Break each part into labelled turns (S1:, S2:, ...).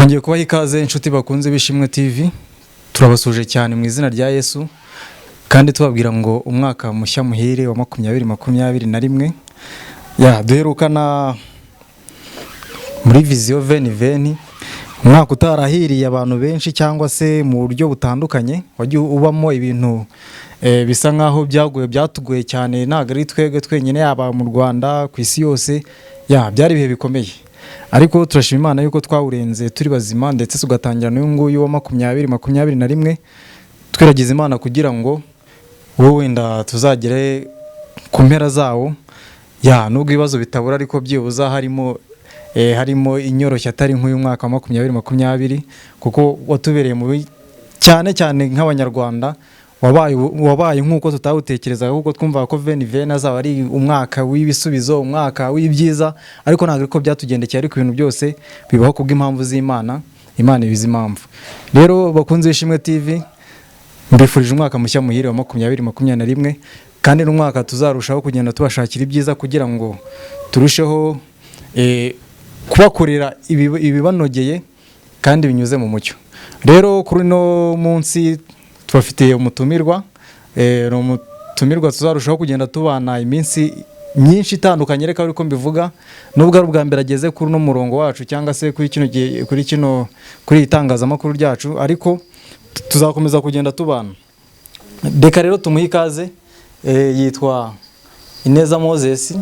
S1: Twongeye kubaha ikaze inshuti bakunze bishimwe TV, turabasuje cyane mu izina rya Yesu kandi tubabwira ngo umwaka mushya muhire wa 2021. Duherukana muri Vision 2020, umwaka utarahiriye abantu benshi cyangwa se mu buryo butandukanye, wagiye ubamo ibintu bisa nkaho byatugoye cyane, ntago ari twebwe twenyine, yaba mu Rwanda, ku isi yose. Byari ibihe bikomeye, ariko turashima Imana yuko twawurenze turi bazima, ndetse tugatangira n'uyu nguyu wa 2021 twiragiza Imana kugira ngo wowe wenda tuzagere ku mpera zawo. Nubwo ibibazo bitabura, ariko byibuza harimo inyoroshya atari nk'uyu mwaka wa 2020, kuko watubereye mubi cyane cyane nk'abanyarwanda. Wabaye nk'uko tutawutekerezaga, kuko twumva ko 2020 azaba ari umwaka w'ibisubizo, umwaka w'ibyiza, ariko ntabwo ariko byatugendekeye. Ariko ibintu byose bibaho kubw'impamvu z'Imana, Imana ibizi impamvu. Rero bakunze Ishimwe TV, mbifurije umwaka mushya muhire wa 2021, kandi n'umwaka tuzarushaho kugenda tubashakira ibyiza kugira ngo turusheho kubakorera ibibanogeye kandi binyuze mu mucyo. Rero kuri no munsi tubafitiye umutumirwa, umutumirwa tuzarushaho kugenda tubana iminsi myinshi itandukanye. Reka ariko mbivuga, nubwo ari ubwa mbere ageze kuri no murongo wacu, cyangwa se kuri itangazamakuru ryacu, ariko tuzakomeza kugenda tubana. Reka rero tumuhe ikaze. Yitwa Ineza Moses,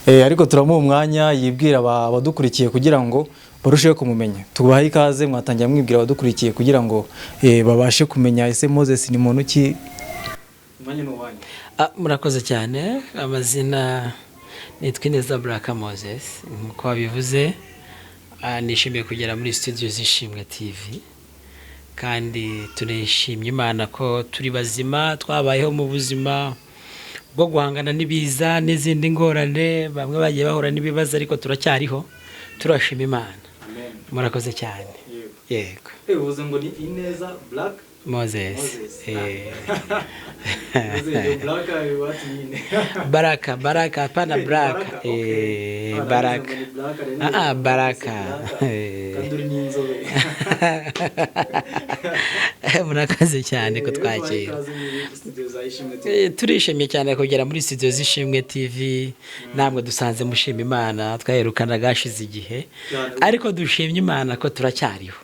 S1: ariko turamuha umwanya yibwira abadukurikiye kugira ngo barusheho kumumenya. Tubaha ikaze, mwatangira mwibwira abadukurikiye kugira ngo babashe kumenya ese Moses ni muntu ki.
S2: Murakoze cyane. Amazina nitwa Ineza Moses, nkuko wabivuze. Nishimiye kugera muri studio z'Ishimwe TV, kandi turishimye Imana ko turi bazima, twabayeho mu buzima bwo guhangana n'ibiza n'izindi ngorane. Bamwe bagiye bahura n'ibibazo, ariko turacyariho, turashima Imana. Murakoze cyane. Yego.
S1: Uvuze ngo ni Ineza
S2: Moses. Baraka, pana Baraka. Baraka.
S1: Kaduri n'inzobe.
S2: Murakoze cyane ko twakira. Turishimye cyane kugera muri studio z'Ishimwe TV. Namwe dusanze mushima Imana, twaherukana gashize igihe, ariko dushimye Imana ko turacyariho.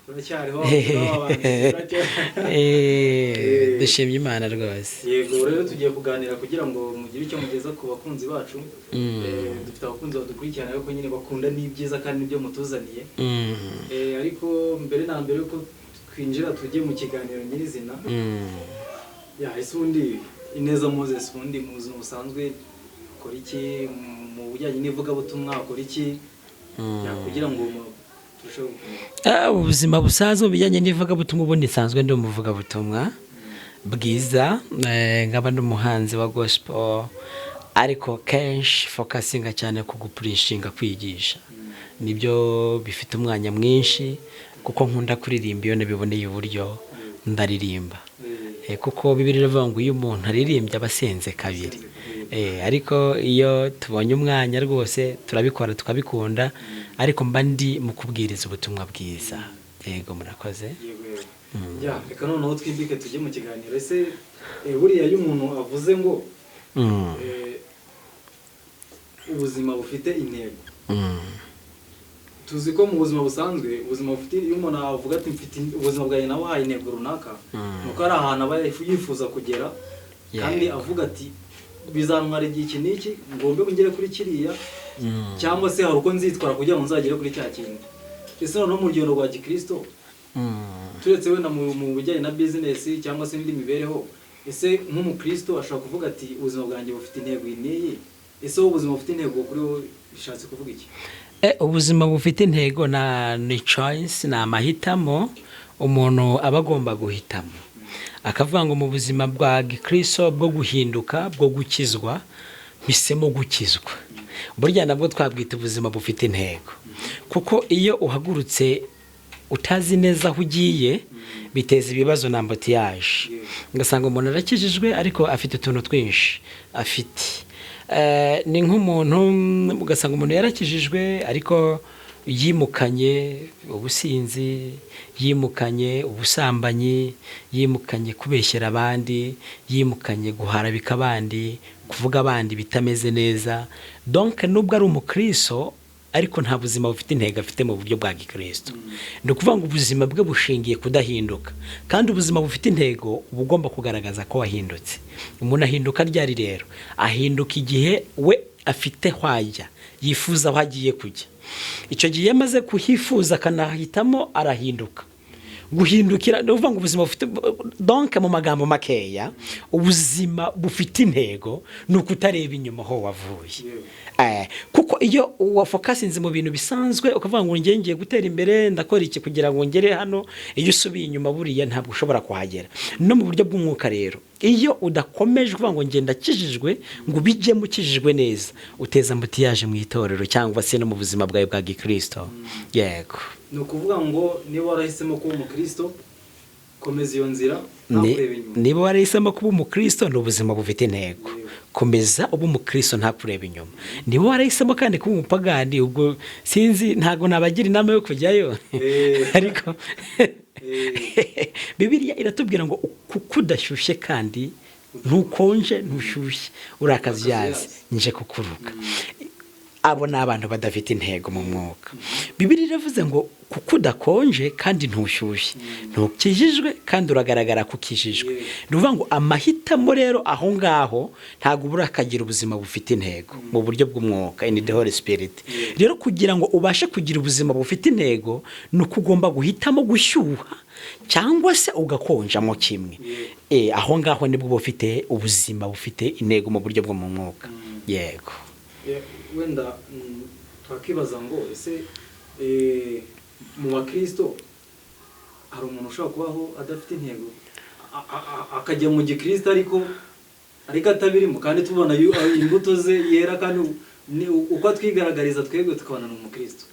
S2: Dushimye Imana rwose.
S1: Yego, rero tugiye kuganira kugira ngo mugire icyo mugeza ku bakunzi bacu. Dufite abakunzi badukurikirana, ariko nyine bakunda n'ibyiza kandi n'ibyo mutuzaniye. Ariko mbere na mbere uko twinjira tujye mu kiganiro nyirizina, ese undi Ineza Moses, undi mu buzima busanzwe akora iki? Mu bujyanye n'ivugabutumwa akora iki kugira ngo turusheho kumenya?
S2: Ubuzima busanzwe bijyanye n'ivugabutumwa, ubundi nsanzwe ndi umuvugabutumwa bwiza, nkaba n'umuhanzi wa gospel, ariko kenshi focusinga cyane ku gupurishinga, kwigisha. Nibyo bifite umwanya mwinshi, kuko nkunda kuririmba. Iyo nabiboneye uburyo ndaririmba, kuko Bibiliya ivuga ngo iyo umuntu aririmbye abasenze kabiri. Ariko iyo tubonye umwanya rwose turabikora tukabikunda, ariko mba ndi mu kubwiriza ubutumwa bwiza. Yego, murakoze.
S1: Reka noneho twibike tujye mu kiganiro. Ese buriya iyo umuntu avuze ngo ubuzima bufite intego, tuzi ko mu buzima busanzwe ubuzima bufite, iyo umuntu avuga ati mfite ubuzima bwanjye nabahaye intego runaka, nuko ari ahantu aba yifuza kugera, kandi avuga ati bizantwara igihe iki n'iki, ngombe ngere kuri kiriya, cyangwa se hari uko nzitwara kugira ngo nzagere kuri cya kintu. Ese noneho mu rugendo rwa Gikristo, turetse wenda mu bijyanye na business cyangwa se n'indi mibereho, ese nk'umukristo ashobora kuvuga ati ubuzima bwanjye bufite intego n'iyi? Ese wowe ubuzima bufite intego kuri wowe bishatse kuvuga iki?
S2: Ubuzima bufite intego ni choice, ni amahitamo umuntu aba agomba guhitamo. Akavuga ngo mu buzima bwa Gikristo bwo guhinduka, bwo gukizwa, bisemo gukizwa. Burya nabwo twabwita ubuzima bufite intego, kuko iyo uhagurutse utazi neza aho ugiye, biteza ibibazo na ambutiyaje. Ngasanga umuntu arakijijwe, ariko afite utuntu twinshi afite. Ni nk'umuntu ugasanga umuntu yarakijijwe, ariko yimukanye ubusinzi, yimukanye ubusambanyi, yimukanye kubeshyera abandi, yimukanye guharabika abandi, kuvuga abandi bitameze neza. Donc nubwo ari umukristo ariko nta buzima bufite intego afite mu buryo bwa gikristo. Ni ukuvuga ngo ubuzima bwe bushingiye kudahinduka, kandi ubuzima bufite intego uba ugomba kugaragaza ko wahindutse. Umuntu ahinduka ryari rero? Ahinduka igihe we afite hwajya, yifuza aho agiye kujya. Icyo gihe yamaze kuhifuza akanahitamo, arahinduka. Guhindukira ni ukuvuga ngo ubuzima bufite, donc mu magambo makeya, ubuzima bufite intego ni ukutareba inyuma aho wavuye. Kuko iyo wafokasinze mu bintu bisanzwe ukavuga ngo ngiye gutera imbere, ndakora iki kugira ngo ngere hano, iyo usubiye inyuma buriya ntabwo ushobora kuhagera. No mu buryo bw'umwuka rero, iyo udakomeje kuvuga ngo ngenda kijijwe, ngo bijye mukijijwe neza, uteza mbutiyaje mu itorero cyangwa se no mu buzima bwawe bwa gikristo. Yego,
S1: ni ukuvuga ngo niba warahisemo kuba umukristo, komeza iyo nzira, ntakurebe inyuma.
S2: Niba warahisemo kuba umukristo, ni ubuzima bufite intego. Komeza uba umukristo, ntakureba inyuma. Niba warahisemo kandi kuba umupagani, ubwo sinzi, ntago nabagira inama yo kujyayo. Ariko Bibiliya iratubwira ngo kuko udashyushye kandi ntukonje ntushyushye, urakazyaze nje kukuruka. Abo ni abantu badafite intego mu mwuka. Bibiliya iravuze ngo kuko udakonje kandi ntushyushye, ntukijijwe kandi uragaragara ko ukijijwe. Ni ukuvuga ngo amahitamo rero aho ngaho ntabwo ubura akagira ubuzima bufite intego mu buryo bw'umwuka, in the Holy Spirit. Rero kugira ngo ubashe kugira ubuzima bufite intego, ni uko ugomba guhitamo gushyuha cyangwa se ugakonjamo kimwe. Aho ngaho nibwo bufite ubuzima bufite intego mu buryo bwo mu mwuka. Yego.
S1: Wenda twakibaza ngo ese mu bakristo hari umuntu ushobora kubaho adafite intego, akajya mu gikristo ariko atabirimo, kandi tubona imbuto ze yera, kandi uko twigaragariza twebwe tukabona n'umukristo.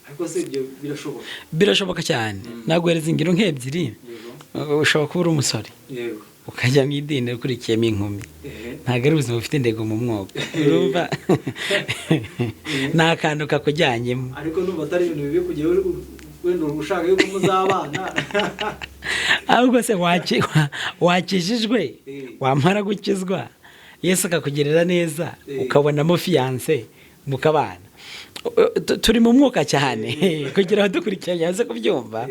S1: Ariko se ibyo birashoboka?
S2: Birashoboka cyane. Naguhereza ingero nk'ebyiri. Ushobora kuba uri umusore,
S1: yego,
S2: ukajya mu idini ukurikiyemo inkumi, ntabwo ari ubuzima bufite intego mu mwuka. Urumva nta kantu kakujyanyemo.
S1: Ariko numva atari ibintu bibi kugira wenda ushaka yuko muzabana.
S2: Ahubwo se wakijijwe, wamara gukizwa, Yesu akakugirira neza, ukabonamo fiyanse, mukabana. Turi mu mwuka cyane kugira ngo dukurikirane yaze kubyumva.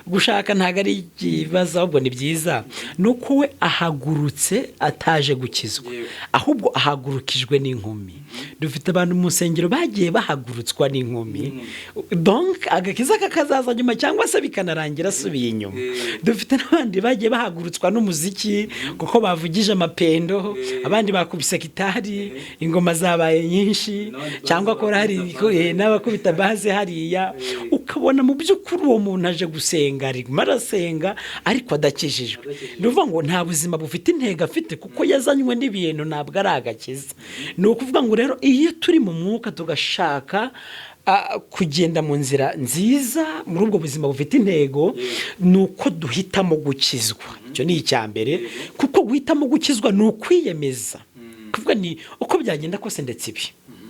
S2: Gushaka ntabwo ari ikibazo, ahubwo ni byiza. Nuko we ahagurutse ataje gukizwa, ahubwo ahagurukijwe n'inkumi. Dufite abantu mu nsengero bagiye bahagurutswa n'inkumi, donc agakiza kakazaza nyuma cyangwa se bikanarangira asubiye inyuma. Dufite n'abandi bagiye bahagurutswa n'umuziki kuko bavugije amapendo, abandi bakubise gitari, ingoma zabaye nyinshi, cyangwa ko hari n'abakubita baze hariya, ukabona mu by'ukuri uwo muntu aje gusenga, arimo arasenga ariko adakijijwe. Ni ukuvuga ngo nta buzima bufite intego afite, kuko yazanywe n'ibintu, ntabwo ari agakiza. Ni ukuvuga ngo rero iyo turi mu mwuka tugashaka kugenda mu nzira nziza muri ubwo buzima bufite intego, ni uko duhitamo gukizwa. Icyo ni icya mbere, kuko guhitamo gukizwa ni ukwiyemeza kuvuga ni uko byagenda kose, ndetse ibi,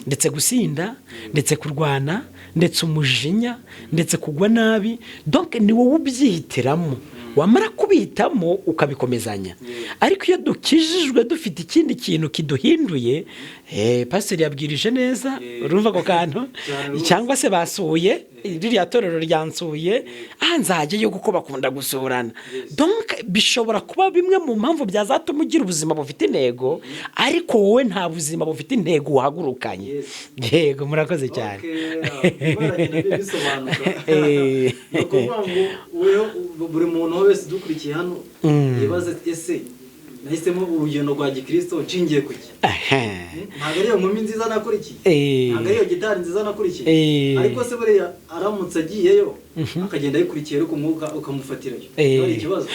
S2: ndetse gusinda, ndetse kurwana, ndetse umujinya, ndetse kugwa nabi, donc ni wowe ubyihitiramo. Wamara kubihitamo ukabikomezanya. Ariko iyo dukijijwe dufite ikindi kintu kiduhinduye, pasiteri yabwirije neza, urumva ako kantu, cyangwa se basuye ririya torero ryansuye, nzajyayo kuko bakunda gusurana. Donc bishobora kuba bimwe mu mpamvu byazatuma ugira ubuzima bufite intego, ariko wowe nta buzima bufite intego uhagurukanye. Yego, murakoze cyane.
S1: Buri muntu wese dukurikiye hano yibaze, ese nahisemo urugendo rwa gikristo nshingiye kuki? Ntabwo ariyo nkumi nziza nakurikiye, ntabwo ariyo gitari nziza nakurikiye, ariko se buriya aramutse agiyeyo akagenda yikurikiye ariko umwuka ukamufatirayo, ari ikibazo.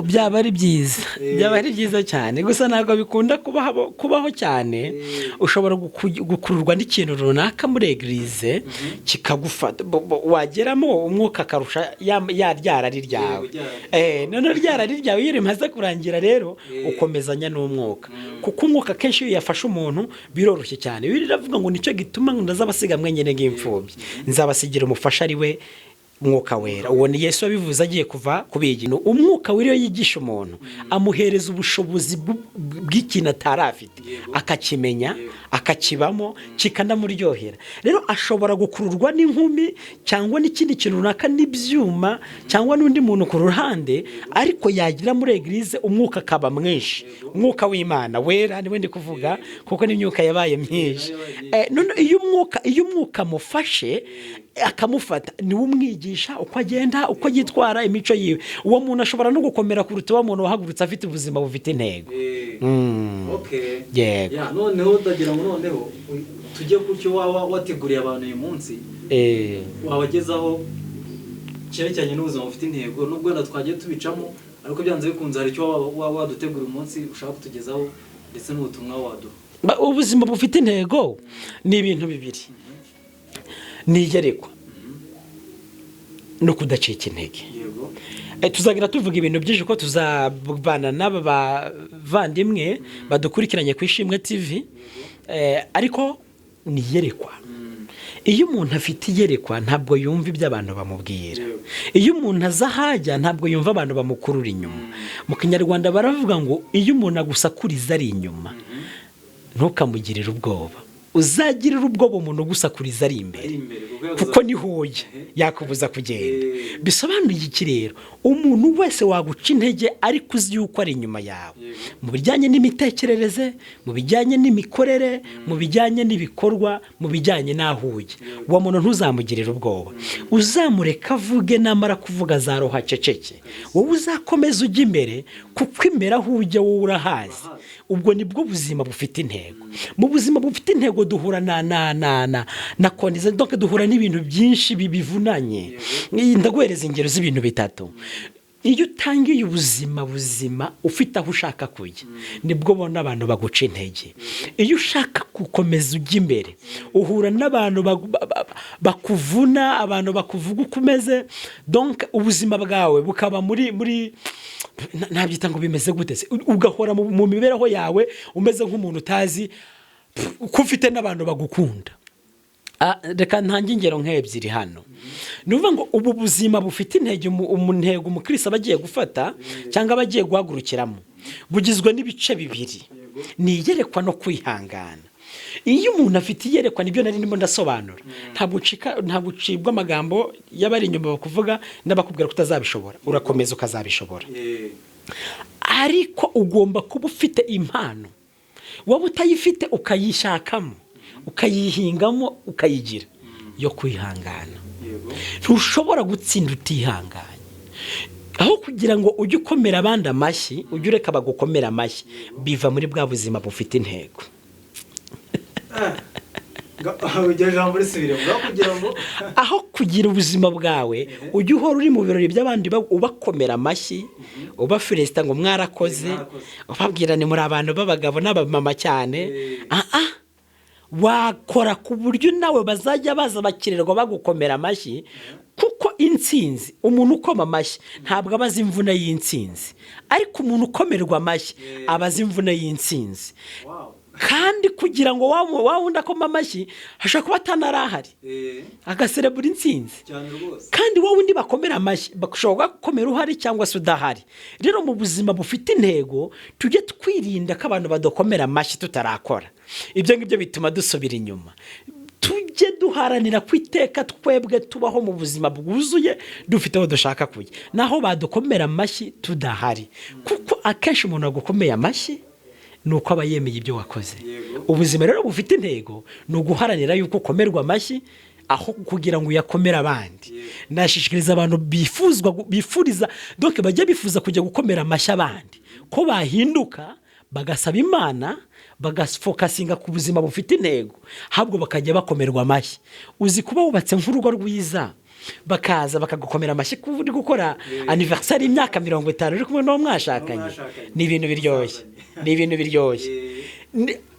S2: byaba ari byiza byaba ari byiza cyane gusa ntabwo bikunda kubaho cyane ushobora gukururwa n'ikintu runaka muri eglise kikagufata wageramo umwuka akarusha ya ryarari ryawe none ryarari ryawe iyo rimaze kurangira rero ukomezanya n'umwuka kuko umwuka kenshi iyo yafashe umuntu biroroshye cyane biravuga ngo nicyo gituma ndazabasiga mwenyine nk'imfubyi nzabasigira umufasha ari we umwuka wera uwo ni Yesu wabivuze agiye kuva kubigira umwuka wera iyo yigisha umuntu amuhereza ubushobozi bw'ikintu atari afite akakimenya akakibamo kikanamuryohera rero ashobora gukururwa n'inkumi cyangwa n'ikindi kintu runaka n'ibyuma cyangwa n'undi muntu ku ruhande ariko yagira muri eglise umwuka akaba mwinshi umwuka w'Imana wera niwe ndi kuvuga kuko n'imyuka yabaye myinshi none iyo umwuka mufashe akamufata ni umwigisha uko agenda uko yitwara imico yiwe uwo muntu ashobora no gukomera kuruta uwo muntu wahagurutse afite ubuzima bufite intego
S3: noneho utagira ngo noneho tujye ku cyo wateguriye abantu uyu munsi wabagezaho cyerekeranye n'ubuzima bufite intego nubwo wenda twagiye tubicamo ariko byanze bikunze hari icyo wadutegura umunsi ushaka kutugezaho ndetse n'ubutumwa waduha
S2: ubuzima bufite intego ni ibintu bibiri nigerekwa no kudacika intege tuzagira tuvuga ibintu byinshi ko tuzabana n'aba bavandimwe badukurikiranye ku Ishimwe TV ariko niyerekwa iyo umuntu afite iyerekwa ntabwo yumva ibyo abantu bamubwira iyo umuntu azahajya ntabwo yumva abantu bamukurura inyuma mu Kinyarwanda baravuga ngo iyo umuntu agusakuriza ari inyuma ntukamugirire ubwoba uzagirira ubwoba umuntu gusakuriza ari imbere kuko ni hoya yakubuza kugenda bisobanuye iki rero umuntu wese waguca intege ariko uzi yuko ari inyuma yawe mu bijyanye n'imitekerereze mu bijyanye n'imikorere mu bijyanye n'ibikorwa mu bijyanye n'ahuye uwo muntu ntuzamugirire ubwoba uzamureka avuge namara kuvuga zaroha ceceke wowe uzakomeza ujya imbere kuko imbere aho ujya wowe urahazi ubwo nibwo buzima bufite intego mu buzima bufite intego duhura na kondize donc duhura n'ibintu byinshi bibivunanye ndaguhereza ingero z'ibintu bitatu iyo utangiye ubuzima ufite aho ushaka kujya nibwo bona abantu baguca intege iyo ushaka gukomeza ujya imbere uhura n'abantu bakuvuna abantu bakuvuga uko umeze donc ubuzima bwawe bukaba muri ntabyita ngo bimeze gute se ugahora mu mibereho yawe umeze nk'umuntu utazi ko ufite n'abantu bagukunda reka ntange ingero nk'ebyiri hano ni ukuvuga ngo ubu buzima bufite intego umukristo aba agiye gufata cyangwa aba agiye guhagurukiramo bugizwe n'ibice bibiri ni iyerekwa no kwihangana iyo umuntu afite iyerekwa nibyo nari ndimo ndasobanura ntabwo ucibwa amagambo y'abari inyuma bakuvuga n'abakubwira ko utazabishobora urakomeza ukazabishobora ariko ugomba kuba ufite impano waba utayifite ukayishakamo ukayihingamo ukayigira yo kwihangana ntushobora gutsinda utihanganye aho kugira ngo ujye ukomera abandi amashyi ujye ureka bagukomera amashyi biva muri bwa buzima bufite intego aho kugira ubuzima bwawe ujye uhora uri mu birori by'abandi ubakomera amashyi ubafelicita ngo mwarakoze ubabwira ni muri abantu b'abagabo n'abamama cyane wakora ku buryo nawe bazajya baza bakirirwa bagukomera amashyi kuko intsinzi umuntu ukoma amashyi ntabwo aba azi imvune y'intsinzi ariko umuntu ukomerwa amashyi aba azi imvune y'intsinzi kandi kugira ngo wawundi akoma amashyi hashobora kuba atanarahari agaserebura intsinzi kandi wawundi bakomera amashyi bashobora gukomera uhari cyangwa se udahari rero mu buzima bufite intego tujye twirinda ko abantu badakomera amashyi tutarakora ibyo ngibyo bituma dusubira inyuma tujye duharanira kwiteka twebwe tubaho mu buzima bwuzuye dufite aho dushaka kujya naho badukomera amashyi tudahari kuko akenshi umuntu agukomeye amashyi ni uko aba yemeye ibyo wakoze ubuzima rero bufite intego ni uguharanira yuko ukomerwa amashyi aho kugira ngo uyakomere abandi nashishikariza abantu bifuriza donc bajya bifuza kujya gukomera amashyi abandi ko bahinduka bagasaba Imana bagafokasinga ku buzima bufite intego habwo bakajya bakomerwa amashyi uzi kuba wubatse nk'urugo rwiza bakaza bakagukomera amashyi ko uri gukora anniversaire y'imyaka 50 uri kumwe n'uwo mwashakanye. Ni ibintu biryoshye.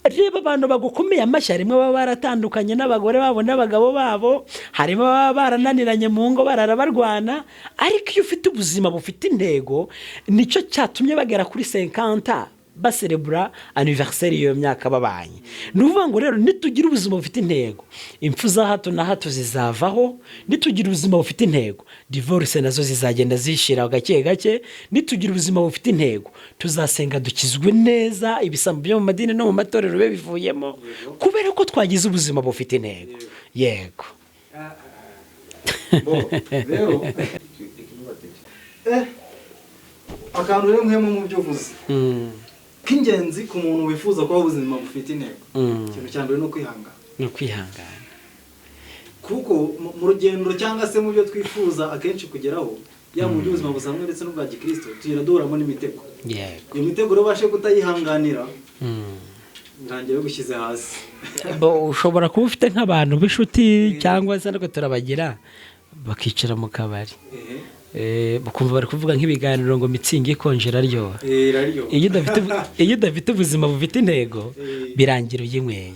S2: Reba abantu bagukomeye amashyi, harimo baba baratandukanye n'abagore babo n'abagabo babo, harimo baba barananiranye mu ngo barara barwana, ariko iyo ufite ubuzima bufite intego, nicyo cyatumye bagera kuri 50 baserebura anniversaire iyo myaka babanye. Nuvuga ngo rero nitugira ubuzima bufite intego, impfu za hato na hato zizavaho. Nitugira ubuzima bufite intego, divorce nazo zizagenda zishira gake gake. Nitugira ubuzima bufite intego, tuzasenga dukizwe neza, ibisambo byo mu madini no mu matorero be bivuyemo, kubera ko twagize ubuzima bufite intego. Yego.
S3: Rero akantu rero nk'imwe mu byo uvuze k'ingenzi ku muntu wifuza kuba ubuzima bufite intego, ikintu cya mbere no kwihangana. Kuko mu rugendo cyangwa se mu byo twifuza akenshi kugeraho, ya mu by'ubuzima busanzwe ndetse n'ubwa gikristo, tugira duhoramo n'imitego. Iyo mitego rero ubashe kutayihanganira, ntangiye gushyize hasi.
S2: Ushobora kuba ufite nk'abantu b'inshuti cyangwa se nako turabagira bakicara mu kabari, bakumva bari kuvuga nk'ibiganiro ngo mitsingi ikonjera ryo. Iyo udafite ubuzima bufite intego, birangira uyinyweye.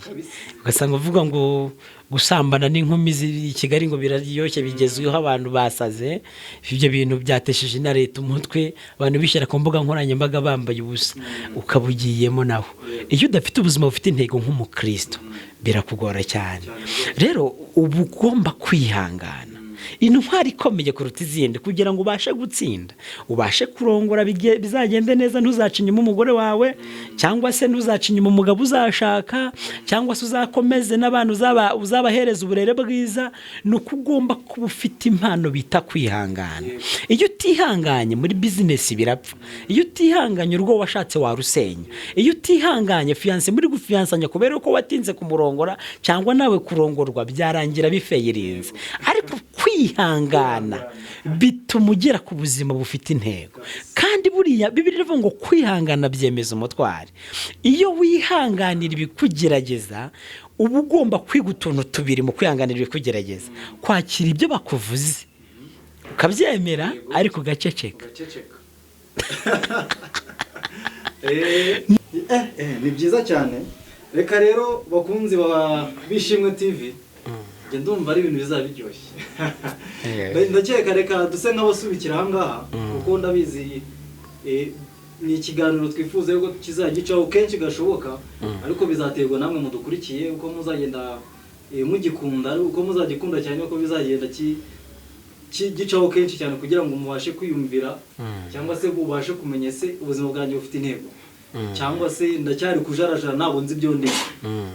S2: Ugasanga uvuga ngo gusambana n'inkumi z'i Kigali ngo biraryoshye, bigezweho, abantu basaze. Ibyo bintu byatesheje na leta umutwe, abantu bishyira ku mbuga nkoranyambaga bambaye ubusa, ukabugiyemo naho. Iyo udafite ubuzima bufite intego nk'umukristo, birakugora cyane. Rero uba ugomba kwihangana. Intwari ikomeye kuruta izindi kugira ngo ubashe gutsinda, ubashe kurongora bizagende neza, ntuzaca inyuma umugore wawe, cyangwa se ntuzaca inyuma umugabo uzashaka, cyangwa se uzakomeze n'abantu uzabahereza uburere bwiza. Nuko ugomba kuba ufite impano bita kwihangana. Iyo utihanganye muri business birapfa. Iyo utihanganye urwo washatse warusenya. Iyo utihanganye fiance muri gufiansanya kubera ko watinze kumurongora cyangwa nawe kurongorwa, byarangira bifeyirinze. Ariko kwihangana bituma ugera ku buzima bufite intego. Kandi buriya Bibiliya ivuga ngo kwihangana byemeza umutware. Iyo wihanganira ibikugerageza, uba ugomba kwiga utuntu tubiri mu kwihanganira ibikugerageza: kwakira ibyo bakuvuze ukabyemera, ariko ugaceceka.
S3: Ni byiza cyane. Reka rero bakunzi b'Ishimwe TV, njye ndumva ari ibintu bizaba biryoshye. Ndakeka reka duse nk'abasubikira aha ngaha, kuko ndabizi ni ikiganiro twifuza yuko kizagicaho kenshi gashoboka, ariko bizaterwa namwe mudukurikiye uko muzagenda mugikunda, uko muzagikunda cyane, uko bizagenda gicaho kenshi cyane, kugira ngo mubashe kwiyumvira cyangwa se ubashe kumenya se ubuzima bwanjye bufite intego, cyangwa se ndacyari kujarajara ntabwo nzi ibyo ndi.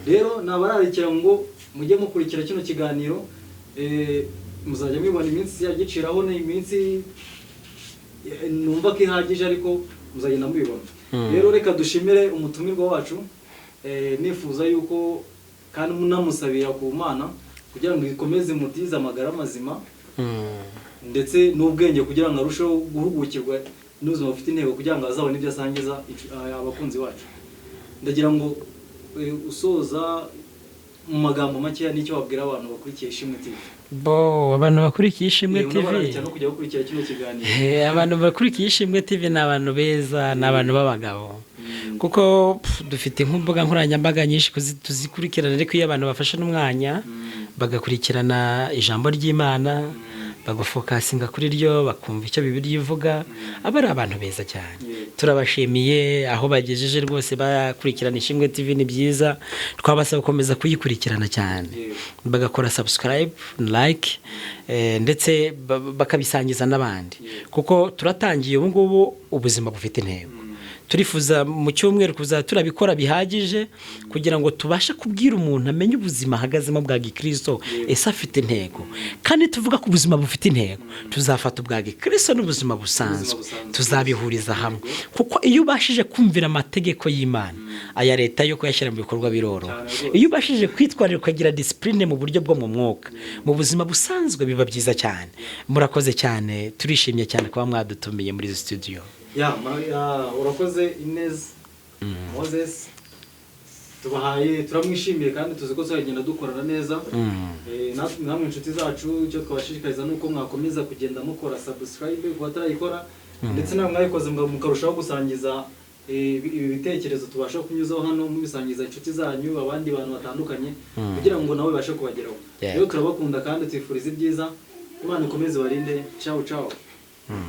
S3: Rero nabararikira ngo mujye mukurikira kino kiganiro, muzajya mwibona iminsi yagiciraho, ni iminsi numva ko ihagije, ariko muzagenda mubibona. Rero reka dushimire umutumirwa wacu, nifuza yuko kandi munamusabira ku Mana kugira ngo ikomeze mutize amagara mazima ndetse n'ubwenge, kugira ngo arusheho guhugukirwa n'ubuzima bufite intego, kugira ngo azabone ibyo asangiza abakunzi bacu. Ndagira ngo usoza mu magambo make n'icyo wabwira abantu bakurikiye Ishimwe TV.
S2: Abantu bakurikiye Ishimwe TV, abantu bakurikiye Ishimwe TV ni abantu beza, ni abantu b'abagabo, kuko dufite nk'imbuga nkoranyambaga nyinshi tuzikurikirana. Ariko iyo abantu bafashe n'umwanya bagakurikirana ijambo ry'Imana, bagafokasinga kuri ryo, bakumva icyo Bibiliya ivuga, aba ari abantu beza cyane. Turabashimiye aho bagejeje rwose, bakurikirana Ishimwe TV, ni byiza. Twabasaba gukomeza kuyikurikirana cyane, bagakora subscribe, like, ndetse bakabisangiza n'abandi, kuko turatangiye ubu ngubu ubuzima bufite intego. Turifuza mu cyumweru kuza turabikora bihagije, kugira ngo tubashe kubwira umuntu amenye ubuzima ahagazemo bwa gikristo, ese afite intego. Kandi tuvuga ku buzima bufite intego, tuzafata ubwa gikristo n'ubuzima busanzwe, tuzabihuriza hamwe, kuko iyo ubashije kumvira amategeko y'Imana, aya leta yo kuyashyira mu bikorwa biroroha. Iyo ubashije kwitwarira ukagira discipline mu buryo bwo mu mwuka, mu buzima busanzwe, biba byiza cyane. Murakoze cyane, turishimye cyane kuba mwadutumiye muri studio.
S3: Urakoze Inez Moses. tubahaye turamwishimiye kandi tuzi ko tuzagenda dukorana neza. Namwe inshuti zacu icyo twabashishikariza nuko mwakomeza kugenda mukora subscribe ku batarayikora, ndetse namwe mwayikoze mukarushaho gusangiza ibi bitekerezo tubasha kunyuzaho hano, mubisangiza inshuti zanyu, abandi bantu batandukanye, kugira ngo nawe bashe kubageraho. Rero turabakunda kandi twifuriza ibyiza. Imana ikomeze barinde. Ciao ciao.